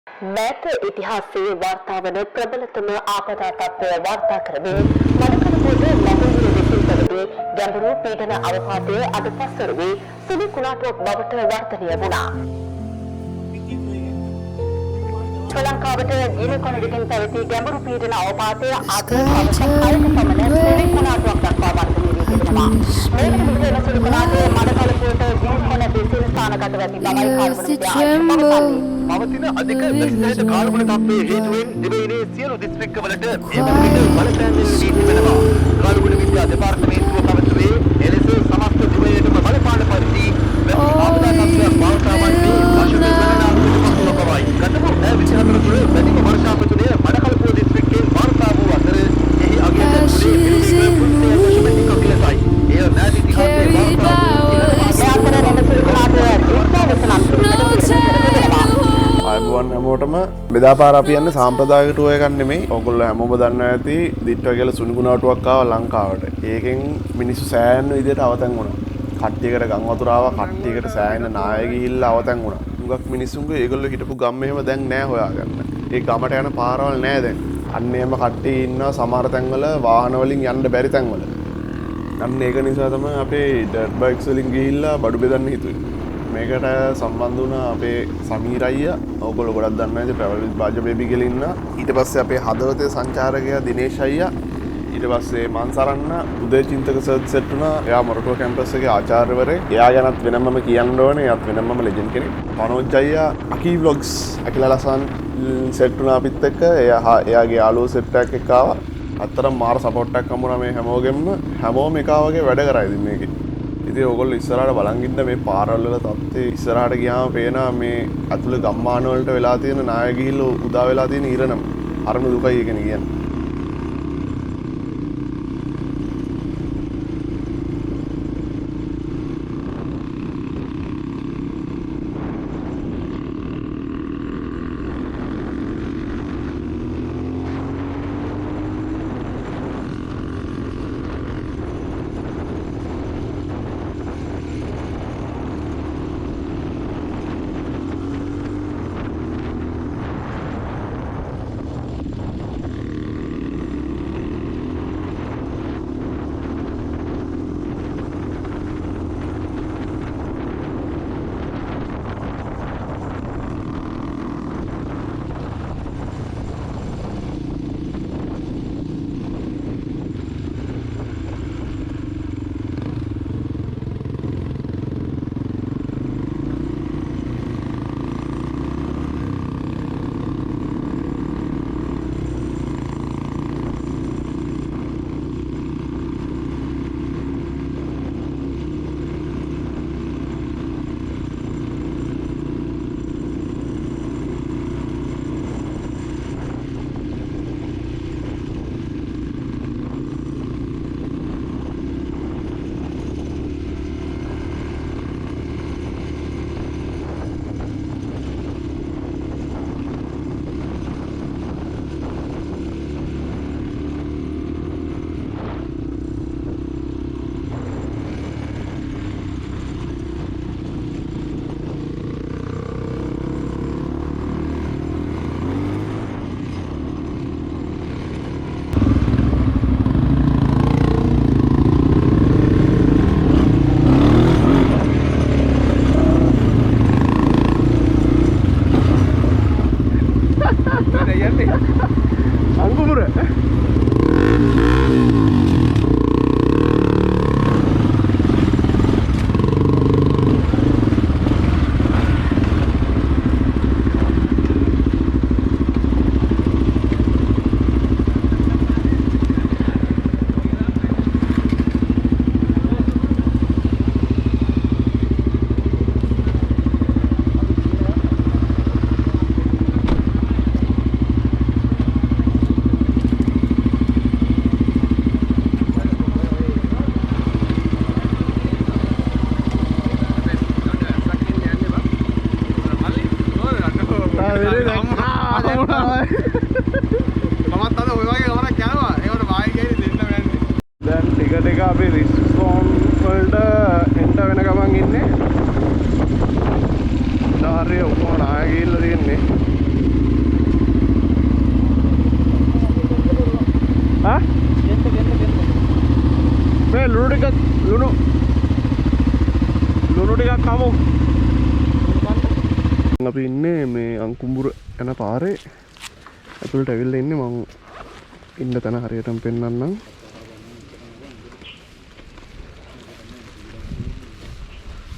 මෑත ඉතිහාසයේ වාර්තා වන ප්‍රබලතම ආපදා තත්ත්වය වාර්තා කරමින් මඩකලපුවද මහුලිය විසින් පැවති ගැඹුරු පීඩන අවපාතය අද පස්වරුවේ සුළු කුණාටුවක් බවට වර්ධනය වුණා. ශ්‍රී ලංකාවට ගිනිකොන විසින් පැවති ගැඹුරු පීඩන අවපාතය අද හවස 6ට පමණ සුළු කුණාටුවක් දක්වා වර්ධනය වී තිබෙනවා. මේ වෙනකොට සුළු කුණාටුව මඩකලපුවට ගිනිකොන විසින් ස්ථානගත වී බවයි පවතින අධික වැසිසහිත කාර්බන තත්ත්වයේ හේතුවෙන් දිවයිනේ සියලු දිස්ත්‍රික්කවලට ඒ වගේම බලපෑම් වී තිබෙනවා. කාර්බන විද්‍යා දෙපාර්තමේන්තුව පැවසුවේ එලෙස සමස්ත දිවයිනටම බලපාන පරිදි ආපදා තත්ත්වයක් පවතා වන්නේ වසර ගණනාවකට පසුව බවයි. ගතම 24 තුළ වැඩිම වර්ෂාපතනය මඩකලපුව දිස්ත්‍රික්කයෙන් වාර්තා වූ අතර එහි අගයද එය නෑද ඉතිහාසයේ අයබුවන් හැමෝටම බෙදාපාර අපි යන්නේ සාම්ප්‍රදායික ටුවර් එකක් නෙමෙයි. ඔයගොල්ලෝ හැමෝම දන්නවා ඇති දිට්ටුව කියලා සුනිකුණාටුවක් ආවා ලංකාවට. ඒකෙන් මිනිස්සු සෑහෙන විදිහට අවතැන් වුණා. කට්ටියකට ගම් වතුර ආවා, කට්ටියකට සෑහෙන නාය ගිහිල්ලා අවතැන් වුණා. හුඟක් මිනිස්සුන්ගේ ඒගොල්ලෝ හිටපු ගම් එහෙම දැන් නෑ හොයාගන්න. ඒ ගමට යන පාරවල් නෑ දැන්. අන්න එහෙම කට්ටිය ඉන්නවා සමහර තැන්වල වාහන වලින් යන්න බැරි තැන්වල. අන්න ඒක නිසා තමයි අපේ ඩර්ට් බයික්ස් වලින් ගිහිල්ලා බඩු බෙදන්න හිතුවේ. මේකට සම්බන්ධ වුණා අපේ සමීර අයියා. ඔයගොල්ලෝ ගොඩක් දන්නවා ඉතින් ට්‍රැවල් විත් බාජා බේබි කියලා ඉන්න. ඊට පස්සේ අපේ හදවතේ සංචාරකයා දිනේෂ් අයියා. ඊට පස්සේ මන්සරන්න උදේ චින්තක සර්ච් සෙට් වුණා. එයා මොරටුව කැම්පස් එකේ ආචාර්යවරයෙක්. එයා ගැනත් වෙනමම කියන්න ඕනේ. එයාත් වෙනමම ලෙජන්ඩ් කෙනෙක්. මනෝජ් අයියා අකී vlogs අකිලා ලසන් සෙට් වුණා අපිත් එක්ක. එයාගේ යාළුවෝ සෙට් එකක් එක්ක ආවා. අතරම මාර සපෝට් එකක් හම්බුණා මේ හැමෝගෙම. හැමෝම එකා වගේ වැඩ කරා ඉතින් මේකේ. ඉතින් ඔයගොල්ලෝ ඉස්සරහට බලන් ඉන්න මේ පාරවල් වල තත්ත්වය ඉස්සරහට ගියාම පේනවා මේ අතුල ගම්මාන වලට වෙලා තියෙන නාය ගිහිල්ලා උදා වෙලා තියෙන ඉරණම. අරම දුකයි ඒකනේ කියන්නේ. දැන් ටික ටික අපි රිස්ෆෝන් වලට එන්ට වෙන ගමන් ඉන්නේ. ධාර්ය ඔක්කොම නාය ගිහිල්ලා තියෙන්නේ. අපි ඉන්නේ මේ අංකුඹුර යන පාරේ ඇතුළට ඇවිල්ලා ඉන්නේ. මම ඉන්න තැන හරියටම පෙන්නන්නම්.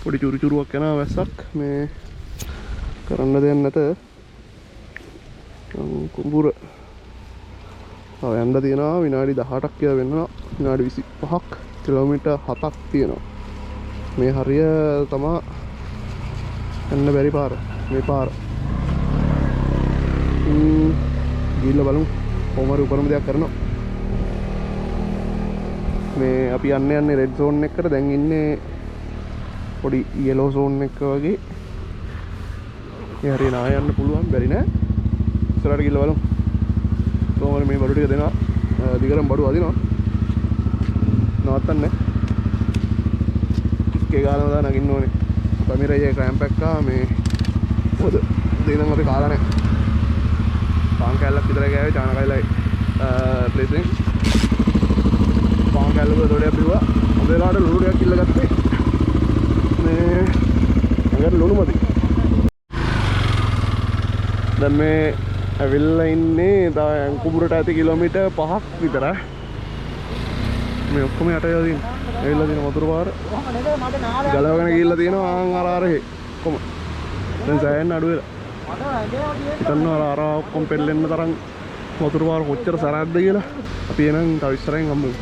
පොඩි චුරුචුරුවක් යනවා වැස්සක්. මේ කරන්න දෙයක් නැත. අංකුඹුර තව යන්න තියෙනවා විනාඩි 18ක් කියලා වෙනවා. විනාඩි 25ක් කිලෝමීටර් 7ක් තියෙනවා. මේ හරිය තමයි යන්න බැරි පාර. මේ පාර ගිහිල්ලා බලමු. කොහොම හරි උපරිම දෙයක් කරනවා. මේ අපි යන්නේ රෙඩ් සෝන් එකකට. දැන් ඉන්නේ පොඩි යෙලෝ සෝන් එක වගේ. මේ හරිය නා යන්න පුළුවන්. බැරි නෑ. ඉස්සරහට ගිහිල්ලා බලමු. කොහොම හරි මේ බඩු ටික දෙනවා. දිගටම බඩු අදිනවා. නවත්තන්නේ. ඉස්කේ ගානම දා නගින්න ඕනේ. පමිරයේ ක්‍රෑම්ප් එකක් මේ මොකද දෙනම් අපි කාලා නැහැ. පාන් කැල්ලක් විතර ගෑවේ චානකයිලයි ප්ලේසින්. පාන් කැල්ලක දොඩයක් බිව්වා. හොඳ වෙලාවට ලුණු ටිකක් ඉල්ල ගත්තේ. මේ අඟට ලුණු මදි. දැන් මේ ඇවිල්ලා ඉන්නේ අංකුඹුරට ඇති කිලෝමීටර් 5ක් විතර. මේ ඔක්කොම යට යලා තියෙන. ඇවිල්ලා තියෙන වතුර පාර. ගලවගෙන ගිහිල්ලා තියෙනවා ආන් අරහේ. කොහොම. දැන් සෑහෙන අඩු වෙලා. හිතන්නවා අර ඔක්කොම පෙරලෙන්න තරම් වතුර පාර කොච්චර සරද්ද කියලා. අපි එනං තව ඉස්සරහින් හම්බෙමු.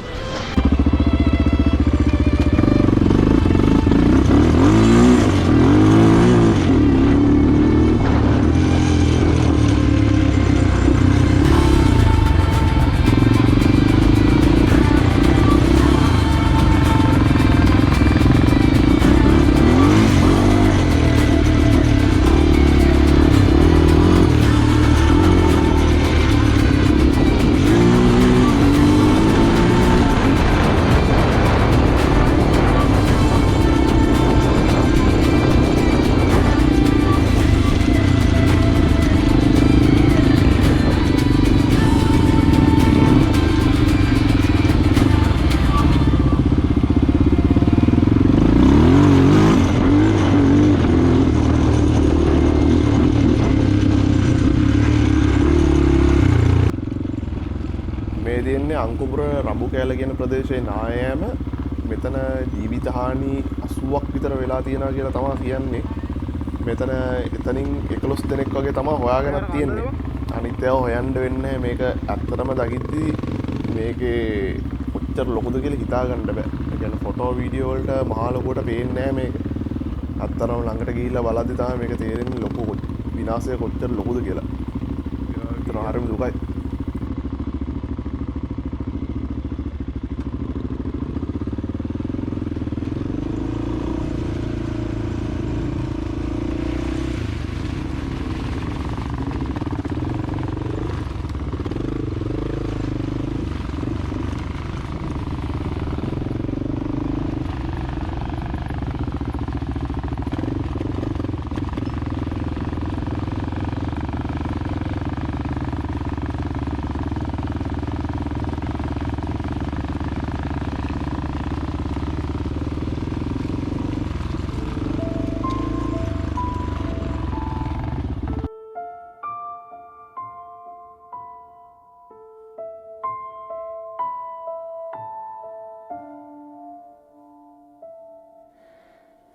අංකුඹුර රඹු කෑල කියන ප්‍රදේශයේ නායෑම මෙතන ජීවිත හානි 80ක් විතර වෙලා තියෙනවා කියලා තමයි කියන්නේ. මෙතන එතනින් 11 දෙනෙක් වගේ තමයි හොයාගෙනත් තියෙන්නේ. අනිත් ඒවා හොයන්න වෙන්නේ මේක ඇත්තටම දකිද්දි මේකේ කොච්චර ලොකුද කියලා හිතා ගන්න බෑ. ඒ කියන්නේ ෆොටෝ වීඩියෝ වලට මහා ලොකුවට පේන්නේ නැහැ මේක. අත්තරම ළඟට ගිහිල්ලා බලද්දි තමයි මේක තේරෙන්නේ ලොකු විනාශය කොච්චර ලොකුද කියලා. ඒතර හරිම දුකයි.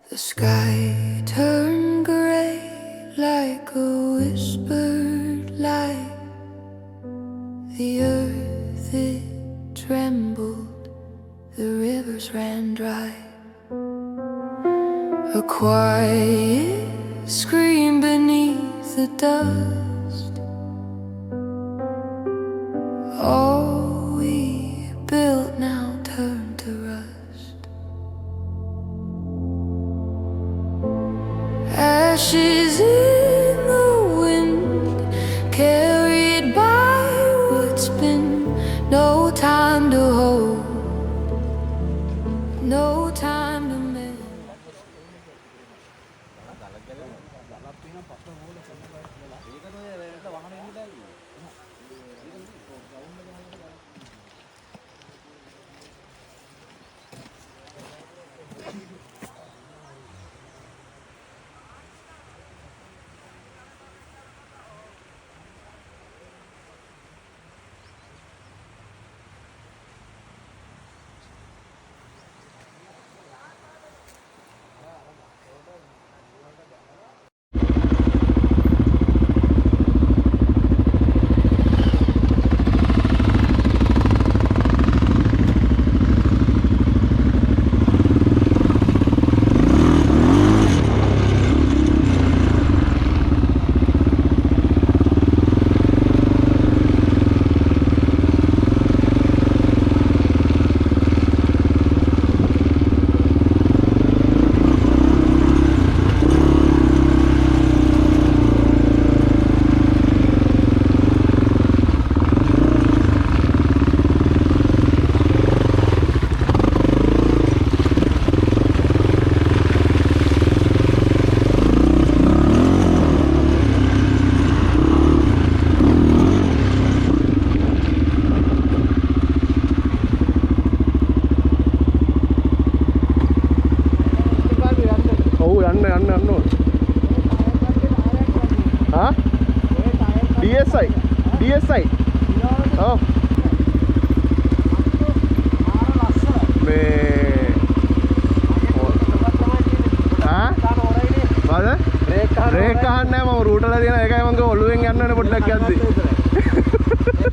The sky turned gray like a whispered lie. The earth it trembled, the rivers ran dry. A quiet scream beneath the dust. All we built now turned to rust. Ashes in the wind, carried by what's been. No time to hold, no time to mend. DSI ඔව් මේ break ගන්න නෑ මම root වල තියෙන එකයි මම ඔළුවෙන් යන්න ඕනේ පොඩ්ඩක් යද්දි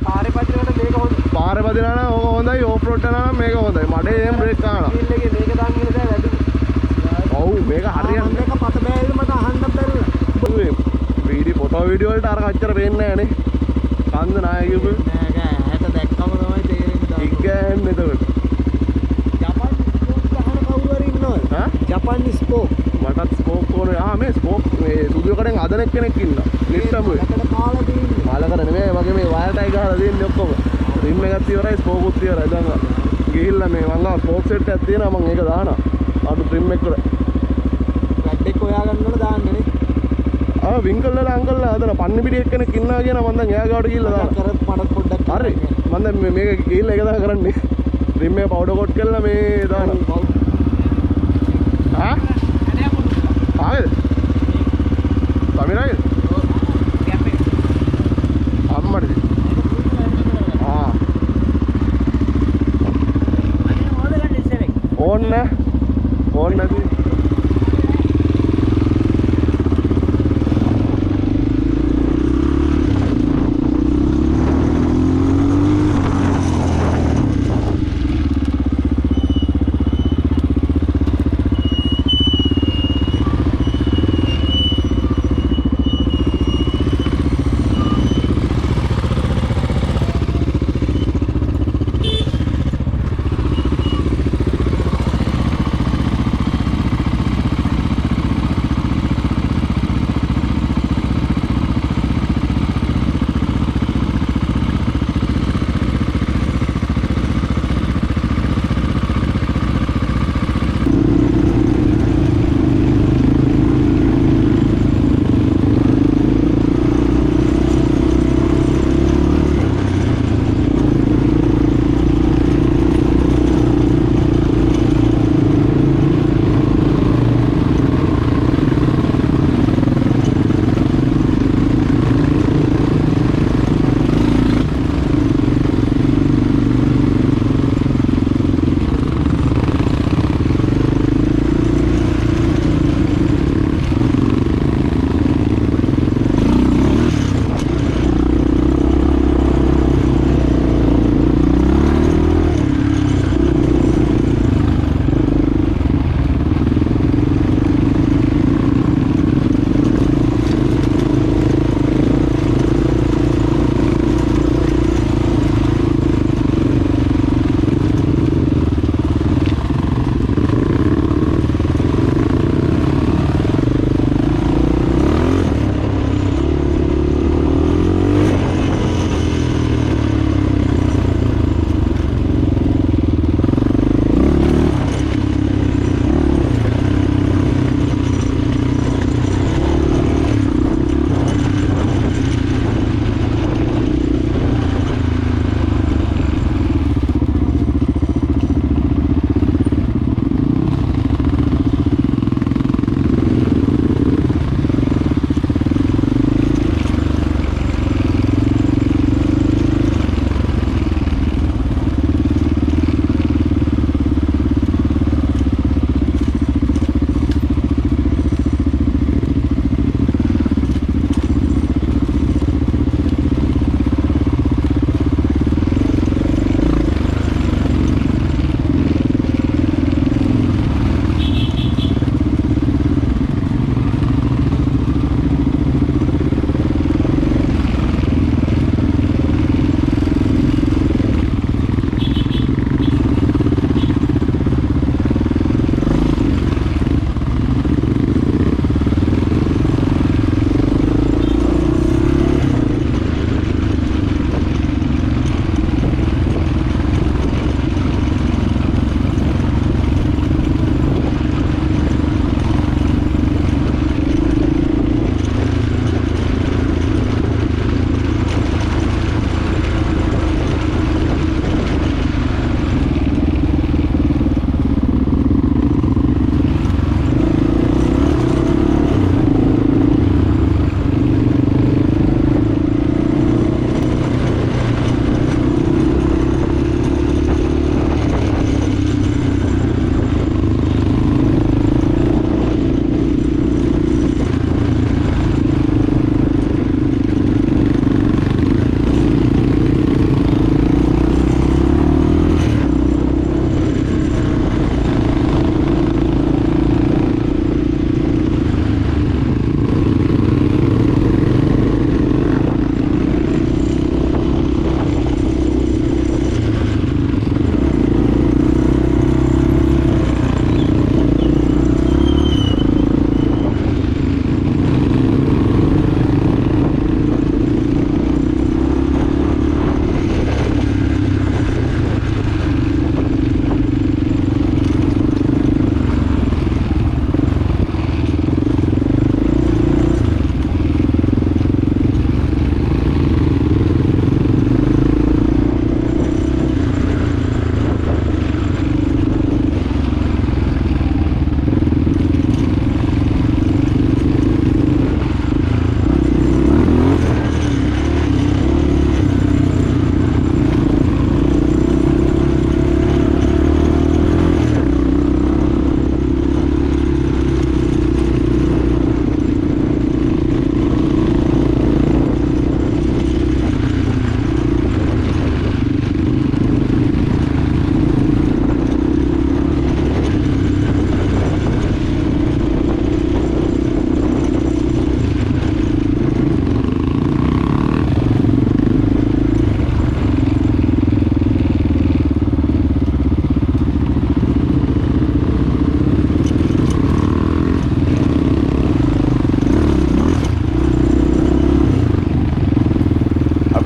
පාරේ පදිනවනම් මේක හොඳයි පාරේ පදිනවා නම් ඕක හොඳයි ඕෆ් රෝඩ් යනවා නම් මේක හොඳයි මඩේ එහෙම බ්‍රේක් ගන්නවා වීල් එකේ මේක දාන් ඉන්න දැන් වැඩි ඔව් මේක හරියට මේක පත බෑවිල මට අහන්න බැරිලා වීඩියෝ ෆොටෝ වීඩියෝ වලට අර කච්චර පේන්නේ නෑනේ කන්ද නාය කියපු නෑ ඇහැට දැක්කම තමයි තේරෙන්නේ ඉක්ගෑන්නේ එතකොට ජපන් ස්පෝක් මටත් ස්පෝක් ඕනේ මේ ස්පෝක් මේ ස්ටුඩියෝ කඩෙන් හදන කෙනෙක් ඉන්නවා නිට්ටම ලකට කාලා තියෙන්නේ මාලකට නෙමෙයි වගේ මේ වයර් ටයි ගහලා තියෙන්නේ ඔක්කොම රිම් එකක් ඉවරයි ස්පෝකුත් ඉවරයි දැන් ගිහිල්ලා මේ මං ගාව ස්පෝක් සෙට් එකක් තියෙනවා මං ඒක දානවා අඩු ට්‍රිම් එකට රැඩ් එක හොයාගන්න ඕන දාන්නේ නේ වින්කල් වල අංකල්ලා හදන පන්නි පිටි එක්කෙනෙක් ඉන්නවා කියන මං දැන් එයා ගාවට ගිහිල්ලා දානවා කරත් මඩත් පොඩ්ඩක් හරි මං දැන් මේක ගිහිල්ලා ඒක දා කරන්නේ රිම් එක පවුඩර් කොට් කරලා මේ දානවා ආයෙත් සමිරයි කැපේ අම්මඩි ඕන්න නැති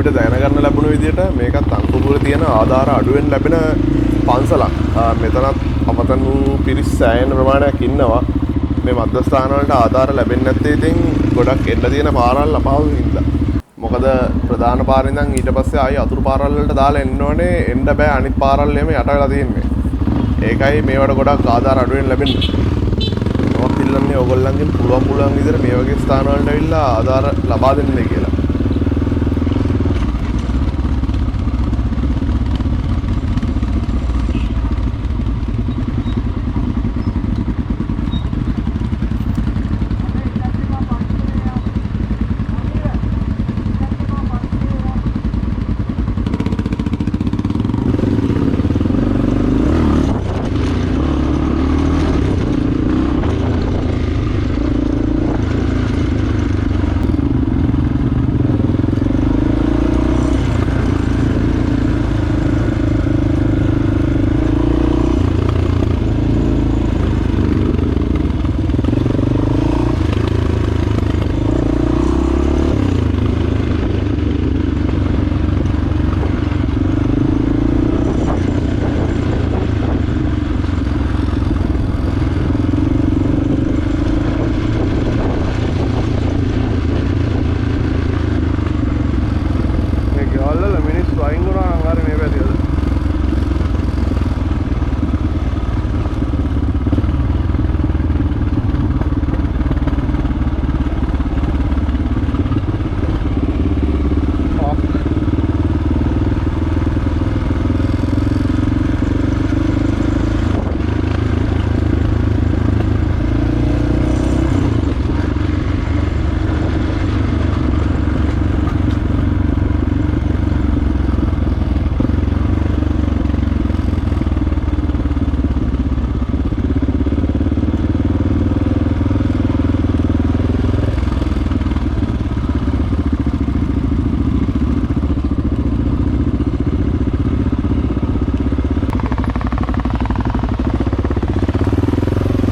අපිට දැනගන්න ලැබුණ විදිහට මේකත් අංකුපුර තියෙන ආධාර අඩුවෙන් ලැබෙන පන්සලක්. මෙතනත් අපතන් වූ පිරිස් සෑහෙන ප්‍රමාණයක් ඉන්නවා. මේ මධ්‍යස්ථාන වලට ආධාර ලැබෙන්නේ නැත්තේ ඉතින් ගොඩක් එන්න තියෙන පාරවල් අපහසු හින්දා. මොකද ප්‍රධාන පාරේ ඉඳන් ඊට පස්සේ ආයි අතුරු පාරවල් වලට දාලා එන්න ඕනේ. එන්න බෑ අනිත් පාරවල් එමේ යට වෙලා තියෙන්නේ. ඒකයි මේවට ගොඩක් ආධාර අඩුවෙන් ලැබෙන්නේ. මම ඉල්ලන්නේ ඕගොල්ලන්ගෙන් පුළුවන් විදිහට මේ වගේ ස්ථාන වලට ඇවිල්ලා ආධාර ලබා දෙන්න කියලා.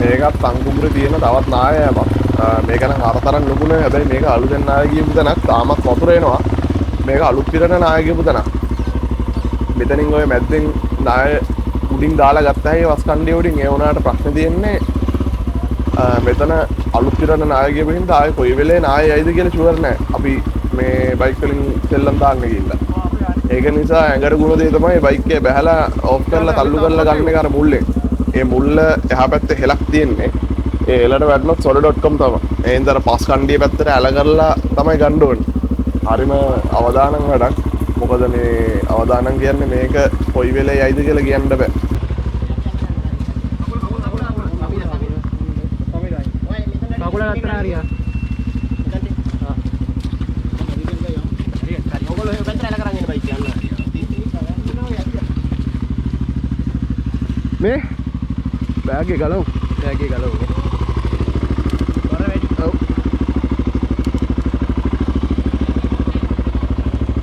මේකත් අංකුපුරේ තියෙන තවත් නායයක්. මේක නම් අරතරන් ලොකු නෑ. හැබැයි මේක අලුතෙන් නාය කියපු තැනක්. තාමත් වතුර එනවා. මේක අලුත් පිරෙන නාය කියපු තැනක්. මෙතනින් ඔය මැද්දෙන් නාය උඩින් දාලා ගත්තා. ඒ වස් කණ්ඩිය උඩින් ඒ වුණාට ප්‍රශ්නේ තියෙන්නේ මෙතන අලුත් පිරෙන නාය කියපු හින්දා ආයේ කොයි වෙලේ නාය යයිද කියලා ෂුවර් නෑ. අපි මේ බයික් වලින් සෙල්ලම් දාන්න ගිහිල්ලා. ඒක නිසා ඇඟට ගුණ දෙය තමයි බයික් එක බැහැලා ඕෆ් කරලා තල්ලු කරලා ගන්න එක අර මුල්ලෙන්. ඒ මුල්ල එහා පැත්තේ හෙලක් තියෙන්නේ. ඒ හෙලට වැටුනොත් soda.com තමයි. ඒ හින්දා පස් කණ්ඩිය පැත්තට ඇල කරලා තමයි ගන්න ඕනේ. හරිම අවදානම් වැඩක්. මොකද මේ අවදානම් කියන්නේ මේක කොයි වෙලේ යයිද කියලා කියන්න බෑ. කකුල ගත්තා හරියා. ඔයගොල්ලෝ එහෙම පැත්තට ඇල කරන් ඉන්න බයික් යන්න. මේ බෑග් එක ගලවමු. බෑග් එක ගලවමු. බර වැඩි. ඔව්.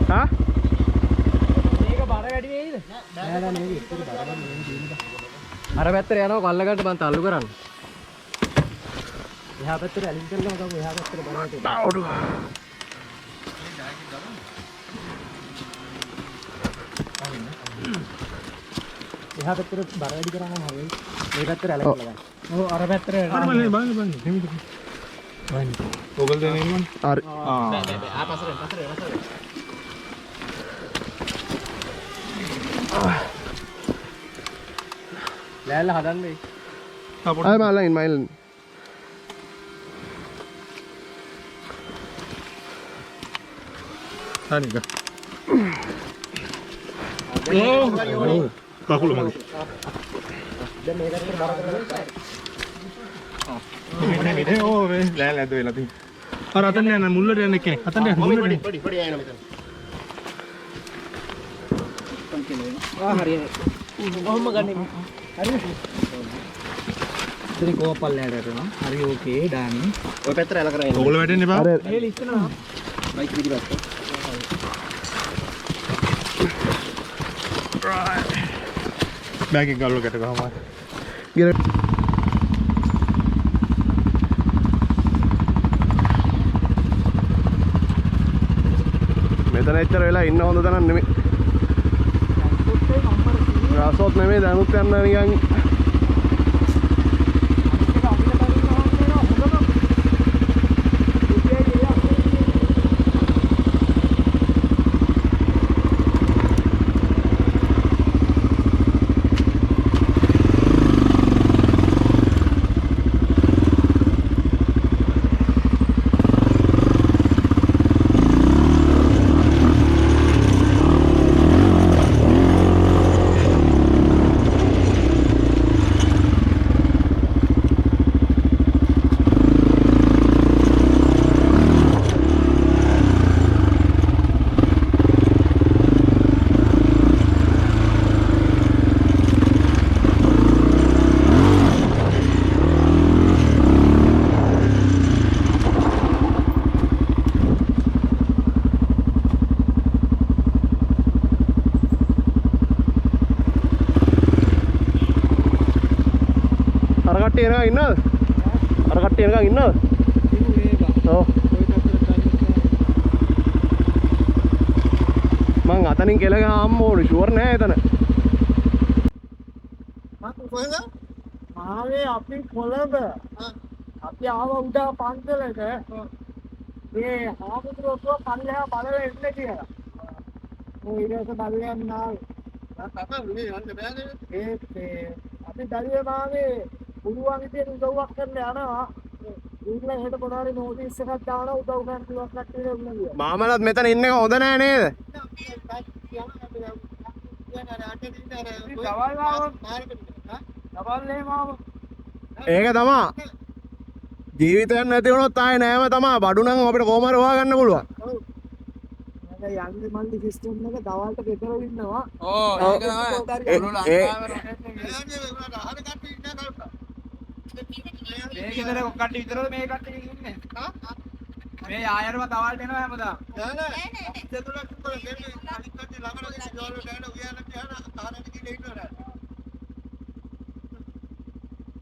හා? මේක බර වැඩි වෙයිද? නෑ නෑ මේක ඉතින් බර වැඩි වෙන්නේ. අර පැත්තට යනවා කල්ලකට මං තල්ලු කරන්න. එහා පැත්තට ඇලින් කරලා ගමු. එහා පැත්තට බර වැඩි. ඩාඩු. එහා පැත්තට බර වැඩි කරාම හරියයි. මේ පැත්තට ඇල කරලා ගන්න. ඔව් අර පැත්තට බලන්න නෙමෙයි. ඔගල් දෙන ඉන්නවනේ. හරි. පස්සට. ලෑල්ල හදන්න වෙයි. ආයි මයින් මයින්. හරිද? කකුල මගේ. දැන් මේ පැත්තට බර කරලා මෙතන ඕ ලෑල්ල ඇද වෙලා තියෙනවා. අර අතන යන මුල්ලට යන කෙනෙක්. අතන යන මුල්ලට. පොඩි ආයෙන මෙතන. හරියයි. කොහොම ගන්නේ? හරිද? ඉතින් කෝපල් ලෑල්ලට යනවා. හරි ඕකේ ඩානි. ඔය පැත්තට ඇල කරගෙන. ඔයගොල්ලෝ වැටෙන්න එපා. මේ ලිස්ටනවා. බයික් පිටිපස්ස. බෑග් එක ගල්ව ගැට ගහම. මෙතන එච්චර වෙලා ඉන්න හොඳ තැනක් නෙමෙයි. රසොත් නෙමෙයි දැනුත් යන්න නිකන් කට්ටිය එනකන් ඉන්නවද? අර කට්ටිය එනකන් ඉන්නවද? ඔව්. මං අතනින් කෙල ගහන්න ඕනේ ෂුවර් නෑ එතන. මම කොහෙද? ආවේ අපි කොළඹ. අපි ආව උදා පන්සලට. මේ හාමුදුරුවෝ පල්ලෙහා බලලා එන්න කියලා. ඔය ඊට පස්සේ බලයන් ආවේ. තමයි මේ යන්න බෑනේ. අපි දරුවේ මාගේ පුළුවන් විදියට උදව්වක් කරන්න යනවා. ඊළඟ හෙට මොනවාරි නෝටිස් එකක් දානවා උදව් ගන්න පුළුවන් කට්ටියට උන්නේ. මාමලත් මෙතන ඉන්න එක හොඳ නෑ නේද? ඒක තමා ජීවිතයක් නැති වුණොත් ආයේ නෑම තමා බඩු නම් අපිට කොහොම හරි හොයාගන්න පුළුවන්. යන්නේ මල්ලි සිස්ටම් එක දවල්ට ගෙදර ඉන්නවා. මේ ගෙදර ඔක්කට විතරද මේ කට්ටිය ඉන්නේ? මේ ආයරව තවල්ට එනවා හැමදාම. නෑ නෑ. දෙතුලක් උඩ ගෙන්නේ අනිත් කට්ටිය ළඟට ගිහින් ජෝල් වලට යන උයනට යන තාරට ගිහින් ඉන්නවා.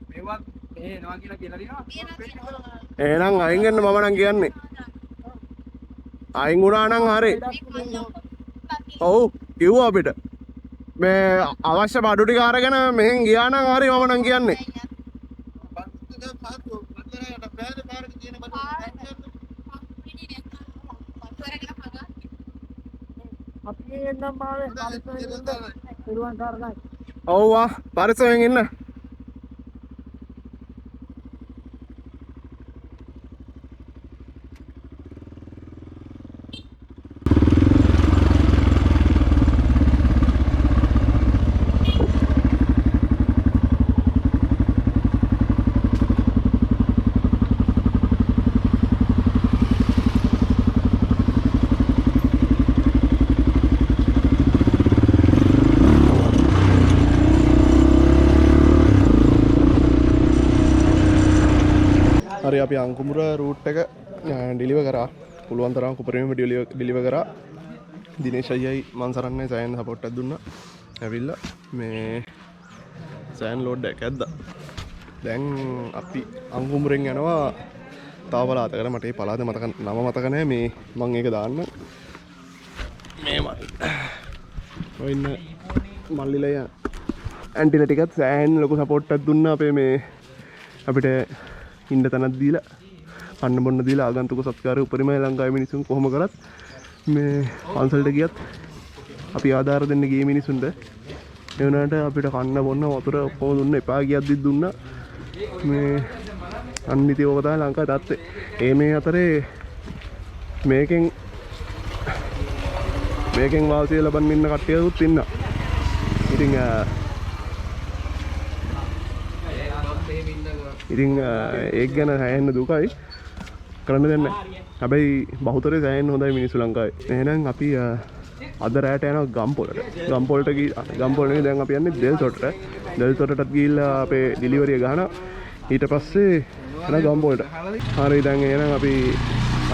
මේවත් මේ එනවා කියලා දිනවා. එහෙනම් අයින් වෙන්න මම නම් කියන්නේ. අයින් වුණා නම් හරි. ඔව් කිව්වා අපිට. මේ අවශ්‍ය බඩු ටික අරගෙන මෙහෙන් ගියා නම් හරි මම නම් කියන්නේ. අපි එන්නම් මාවේ පරිසරයෙන් කරනයි. ඔව්වා පරිසරයෙන් ඉන්න. හරි අපි අංකුමුර රූට් එක ඩිලිවර් කරා. පුළුවන් තරම් කුපරිම ඩිලිවර් කරා. දිනේෂ් අයියයි මන් සරන්නේ සයන් සපෝට් එකක් දුන්නා. ඇවිල්ලා මේ සයන් ලෝඩ් එකක් ඇද්දා. දැන් අපි අංකුමුරෙන් යනවා තව පළාතකට. මට ඒ පළාත මතක නම මතක නැහැ. මේ මම ඒක දාන්න. මේ ඔය ඉන්න මල්ලිලා ඇන්ටිලා ටිකත් සයන් ලොකු සපෝට් එකක් දුන්නා අපේ මේ අපිට ඉන්න තැනක් දීලා පන්න බොන්න දීලා ආගන්තුක සත්කාරය උපරිමයි ලංකාවේ මිනිසුන් කොහොම කරත් මේ පන්සලට ගියත් අපි ආධාර දෙන්න ගියේ මිනිසුන්ට ඒ වුණාට අපිට කන්න බොන්න වතුර ඔක්කොම දුන්න එපා කියද්දිත් දුන්නා මේ අනිත් ඒවා තමයි ලංකාවේ තත්ත්වය. ඒ මේ අතරේ මේකෙන් වාසිය ලබන්න ඉන්න කට්ටියකුත් ඉන්නවා. ඉතින් ඒක ගැන හැයෙන්න දුකයි කරන්න දෙන්න. හැබැයි බහුතරේ සෑහෙන්න හොඳයි මිනිස්සු ලංකාවේ. එහෙනම් අපි අද රැට යනවා ගම්පොලට. ගම්පොල නෙවෙයි දැන් අපි යන්නේ දෙල්තොටට. දෙල්තොටටත් ගිහිල්ලා අපේ ඩිලිවරිය ගහනවා. ඊට පස්සේ යන ගම්පොලට. හරි දැන් එහෙනම් අපි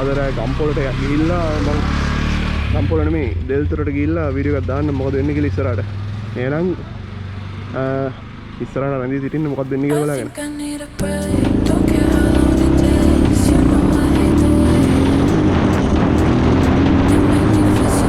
අද රැ ගම්පොලට ගිහිල්ලා මම ගම්පොල නෙමෙයි දෙල්තොටට ගිහිල්ලා වීඩියෝ එකක් දාන්න මොකද වෙන්නේ කියලා ඉස්සරහට. එහෙනම් ඉස්සරහට රැඳී සිටින්න මොකක්ද වෙන්නේ කියලා බලන්න. I need a break, don't care how long it takes. You know I hate the way you make me feel so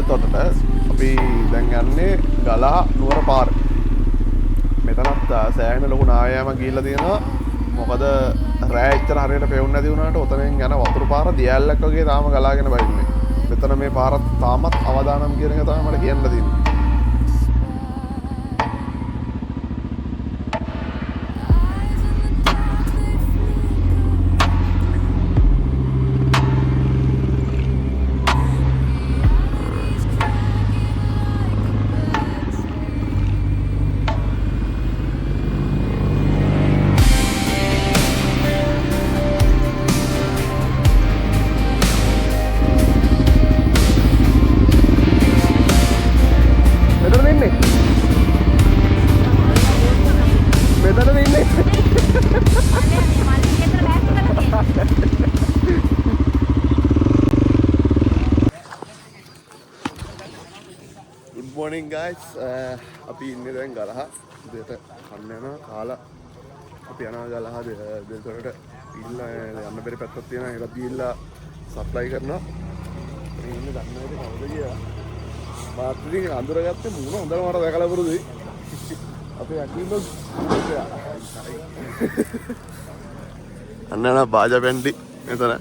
තොටට අපි දැන් යන්නේ ගලහ නුවර පාර. මෙතනත් සෑහෙන ලොකු නායෑම ගිහිල්ලා තියෙනවා. මොකද රෑ එච්චර හරියට පෙවුන්නේ නැති වුණාට ඔතනෙන් යන වතුර පාර දියැලක් වගේ තාම ගලාගෙන බයින්නේ. මෙතන මේ පාරත් තාමත් අවදානම් කියන එක තමයි මට කියන්න තියෙන්නේ. Good morning guys. අපි ඉන්නේ දැන් ගලහ දෙයට කන්න යනවා කාලා අපි යනවා ගලහ දෙතොටට ගිහිල්ලා යන්න බැරි පැත්තක් තියෙනවා ඒකට ගිහිල්ලා සප්ලයි කරනවා. මේ ඉන්නේ දන්නේ නැති කවුද කියලා. මාත් ඉතින් අඳුරගත්තේ මූණ හොඳට මට දැකලා පුරුදුයි. අපේ අකින්බස් අන්න යනවා බාජා පැන්ඩි මෙතන.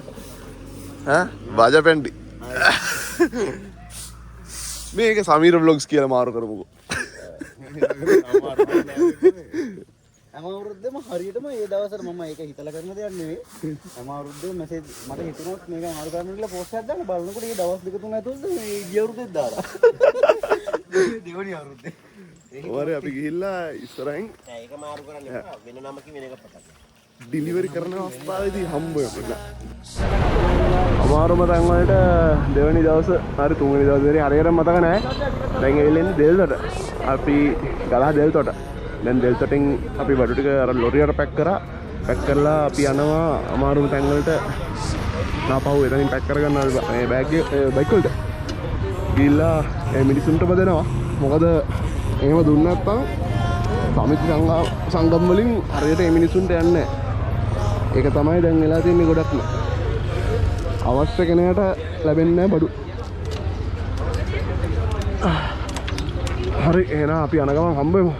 බාජා පැන්ඩි. මේක සමීර බ්ලොග්ස් කියලා මාරු කරමුකෝ. හැම අවුරුද්දෙම හරියටම ඒ දවසට මම ඒක හිතලා කරන දෙයක් නෙවෙයි. හැම අවුරුද්දෙම මෙසේජ් මට හිතුනොත් මේක මාරු කරන්න කියලා පෝස්ට් එකක් දාන්න බලනකොට ඒ දවස් දෙක තුන ඇතුළත මේ ගිය අවුරුද්දේ දාලා. දෙවනි අවුරුද්දේ. ඔවරේ අපි ගිහිල්ලා ඉස්සරහින් ඒක මාරු කරන්න එපා. වෙන නමකින් වෙන එකක් පටන් ගන්න. ඩිලිවරි කරන අවස්ථාවේදී හම්බ වෙනවා. අමාරුම තැන් වලට දෙවෙනි දවස් හරි තුන්වෙනි දවසේ හරියට මතක නැහැ. දැන් එවෙලෙන්නේ දෙල්තොට. අපි ගලහ දෙල්තොට. දැන් දෙල්තොටින් අපි බඩු ටික අර ලොරියට පැක් කරා. පැක් කරලා අපි යනවා අමාරුම තැන් වලට. නාපහුව එතනින් පැක් කරගන්න මේ බෑග් එක බයික් වලට. ගිහිල්ලා මේ මිනිසුන්ට බදෙනවා. මොකද එහෙම දුන්නේ නැත්නම් සමිති සංගම් වලින් හරියට මේ මිනිසුන්ට යන්නේ නැහැ. ඒක තමයි දැන් වෙලා තියෙන්නේ ගොඩක්ම. අවශ්‍ය කෙනෙකුට ලැබෙන්නේ නැහැ බඩු. හරි එහෙනම් අපි යන ගමන් හම්බෙමු.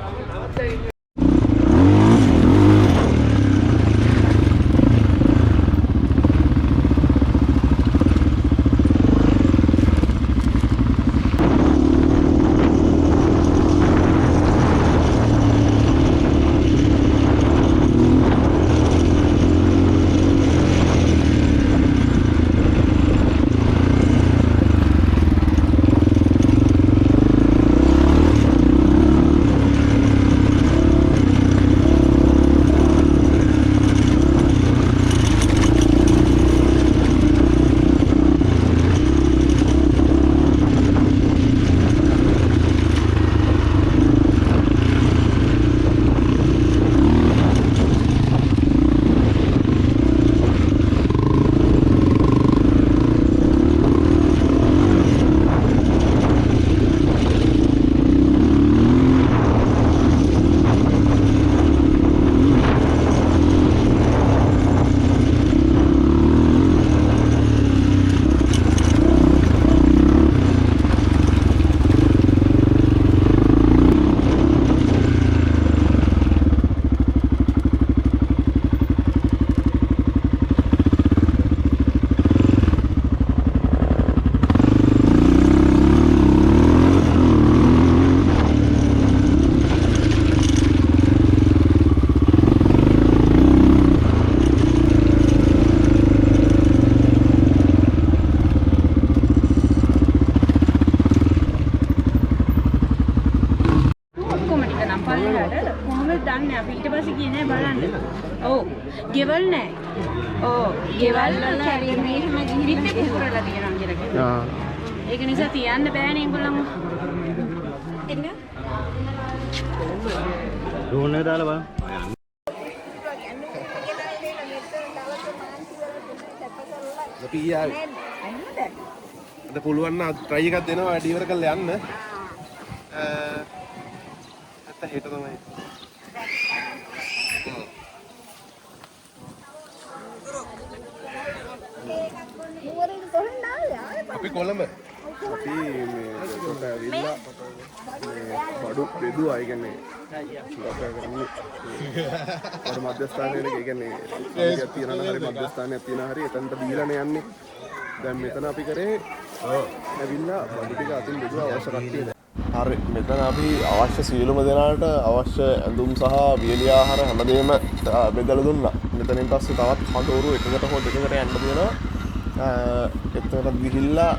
ගෙවල් නෑ. ඔව් ගෙවල් වල මෙහෙම ගිහින් පුරලා තියෙනවා කියලා කිව්වා. ඒක නිසා තියන්න බෑනේ ඒගොල්ලන්ව. එන්න. ඩ්‍රෝන් එක දාලා බලන්න. අපි ඊයේ අද පුළුවන් නම් try එකක් දෙනවා ඩිලිවර් කරලා යන්න. නැත්නම් හෙට තමයි. අපි කොළඹ අපි කොට ඇවිල්ලා බඩු බෙදු අයගන්නේ මධ්‍යස්ථානයට කියන්නේ තියෙන හරි මධ්‍යස්ථානයක් තියෙන හරි එතනට දීලාන යන්නේ. දැන් මෙතන අපි කරේ ඇවිල්ලා බඩු ටික අතින් බෙදුවා අවශ්‍ය කට්ටියට. හරි මෙතන අපි අවශ්‍ය සියලුම දෙනාට අවශ්‍ය ඇඳුම් සහ වියලි ආහාර හැමදේම බෙදලා දුන්නා. මෙතනින් පස්සේ තවත් කඩෝරු එකකට හෝ දෙකකට යන්න තියෙනවා. එතනට ගිහිල්ලා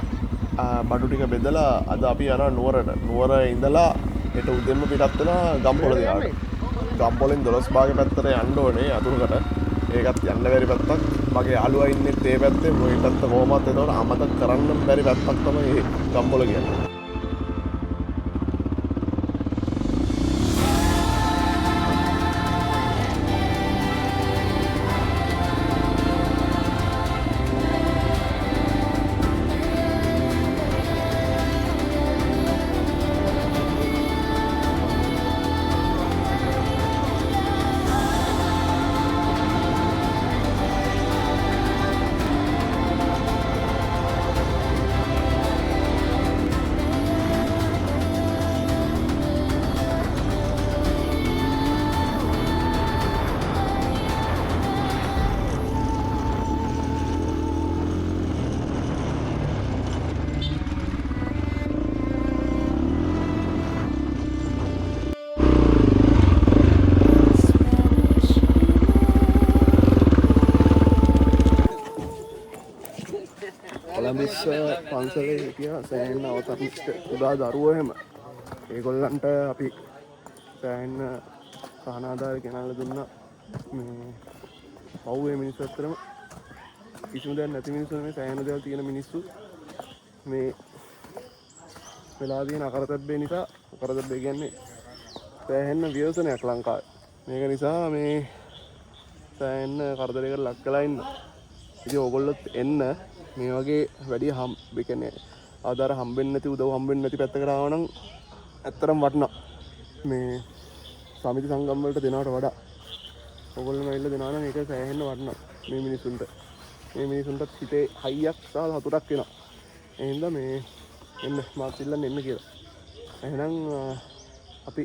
බඩු ටික බෙදලා අද අපි යනවා නුවරට. නුවර ඉඳලා හෙට උදෙන්ම පිටත් වෙනවා ගම්පොළ දිහාට. ගම්පොළෙන් 12 භාගය පැත්තට යන්න ඕනේ අතුරුකට. ඒකත් යන්න බැරි පැත්තක්. මගේ යාළුවා ඉන්නේ ඒ පැත්තේ. මොකද මේ පැත්ත කොහොමවත් ඒතකොට අමතක කරන්න බැරි පැත්තක් තමයි මේ ගම්පොළ කියන්නේ. කොළඹිස්ස පන්සලේ හිටියා සෑහෙන අවතරිස්ට කුඩා දරුවෝ එහෙම. ඒගොල්ලන්ට අපි සෑහෙන සහනාධාර ගෙනල්ලා දුන්නා. මේ පව්වේ මිනිස්සු අතරම කිසිම දෙයක් නැති මිනිස්සු නෙමෙයි සෑහෙන දේවල් තියෙන මිනිස්සු. මේ වෙලා තියෙන අකරතැබ්බේ නිසා අකරතැබ්බේ කියන්නේ සෑහෙන ව්‍යසනයක් ලංකාවේ. මේක නිසා මේ සෑහෙන කරදරයකට ලක් වෙලා ඉන්න. ඉතින් ඕගොල්ලොත් එන්න මේ වගේ වැඩි කියන්නේ ආධාර හම්බෙන්නේ නැති උදව් හම්බෙන්නේ නැති පැත්තකට ආව නම් ඇත්තටම වටිනවා. මේ සමිති සංගම් වලට දෙනවට වඩා ඕගොල්ලෝ ඇවිල්ලා දෙනවා නම් ඒක සෑහෙන්න වටිනවා මේ මිනිසුන්ට. මේ මිනිසුන්ට හිතේ හයියක් සහ සතුටක් එනවා. ඒ හින්දා මේ එන්න මාත් ඉල්ලන්න එන්න කියලා. එහෙනම් අපි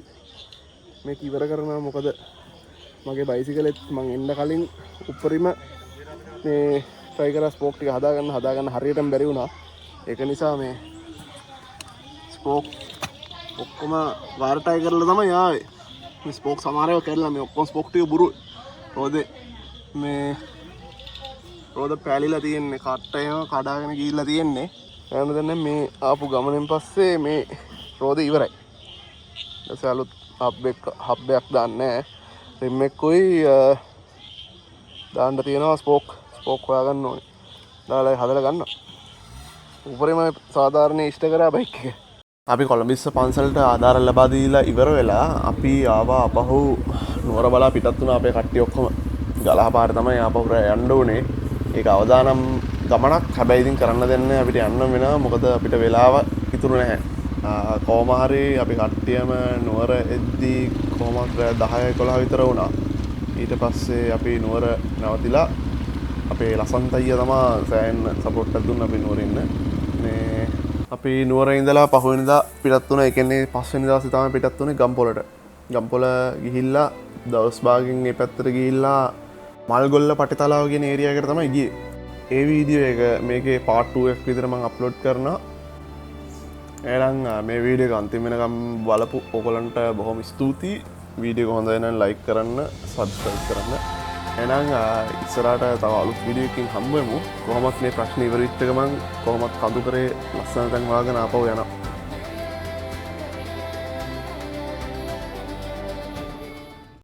මේක ඉවර කරනවා. මොකද මගේ බයිසිකලෙත් මං එන්න කලින් උඩරිම මේ try කරා ස්පෝක් ටික හදාගන්න හරියටම බැරි වුණා. ඒක නිසා මේ ස්පෝක් ඔක්කොම වාරටයි කරලා තමයි ආවේ. මේ ස්පෝක් සමහරව කැඩලා මේ ඔක්කොම ස්පෝක් ටික බුරු රෝදේ මේ රෝද පැලිලා තියෙන්නේ. කට්ටයම කඩාගෙන ගිහිල්ලා තියෙන්නේ. එහෙනම් දැන් මේ ආපු ගමනෙන් පස්සේ මේ රෝද ඉවරයි. ඊට අලුත් හබ්බයක් දාන්නේ නැහැ. රිම් එකකුයි දාන්න තියෙනවා ස්පෝක් හොයාගන්න ඕනේ. දාලා හදලා ගන්නවා. උඩරිම සාධාරණ ඉෂ්ට කරා බයික් එක. අපි කොළඹිස්ස පන්සලට ආධාර ලබා දීලා ඉවර වෙලා අපි ආවා අපහු නුවර බලා පිටත් වුණා. අපේ කට්ටිය ඔක්කොම ගලහපාර තමයි ආපහු යන්න ඕනේ. ඒක අවදානම් ගමනක්. හැබැයි ඉතින් කරන්න දෙන්නේ අපිට යන්න වෙනවා. මොකද අපිට වෙලාව ඉතුරු නැහැ. කොහොම හරි අපි කට්ටියම නුවර එද්දී කොහොමද 10-11 විතර වුණා. ඊට පස්සේ අපි නුවර නවතිලා අපේ ලසන්ත අයියා තමා සෑහෙන සපෝට් එකක් දුන්නා අපි නුවර ඉන්න. මේ අපි නුවර ඉඳලා පහුවෙනිදා පිටත් වුණා. ඒ කියන්නේ පස්වෙනි දවසේ තමයි පිටත් වුණේ ගම්පොළට. ගම්පොළ ගිහිල්ලා දවස් භාගෙන් මේ පැත්තට ගිහිල්ලා මල්ගොල්ල පටිතලාව කියන ඒරියා එකට තමයි ගියේ. ඒ වීඩියෝ එක මේකේ part 2 එකක් විතර මම අප්ලෝඩ් කරනවා. එහෙනම් මේ වීඩියෝ එක අන්තිම වෙනකම් බලපු ඔයගලන්ට බොහොම ස්තුතියි. වීඩියෝ එක හොඳ නම් ලයික් කරන්න, subscribe කරන්න. එහෙනම් ඉස්සරහට තව අලුත් වීඩියෝ එකකින් හම්බ වෙමු. කොහොමත් මේ ප්‍රශ්න ඉවර වෙච්ච ගමන් කොහොමත් කඳු කරේ ලස්සන තැන් හොයාගෙන ආපහු යනවා.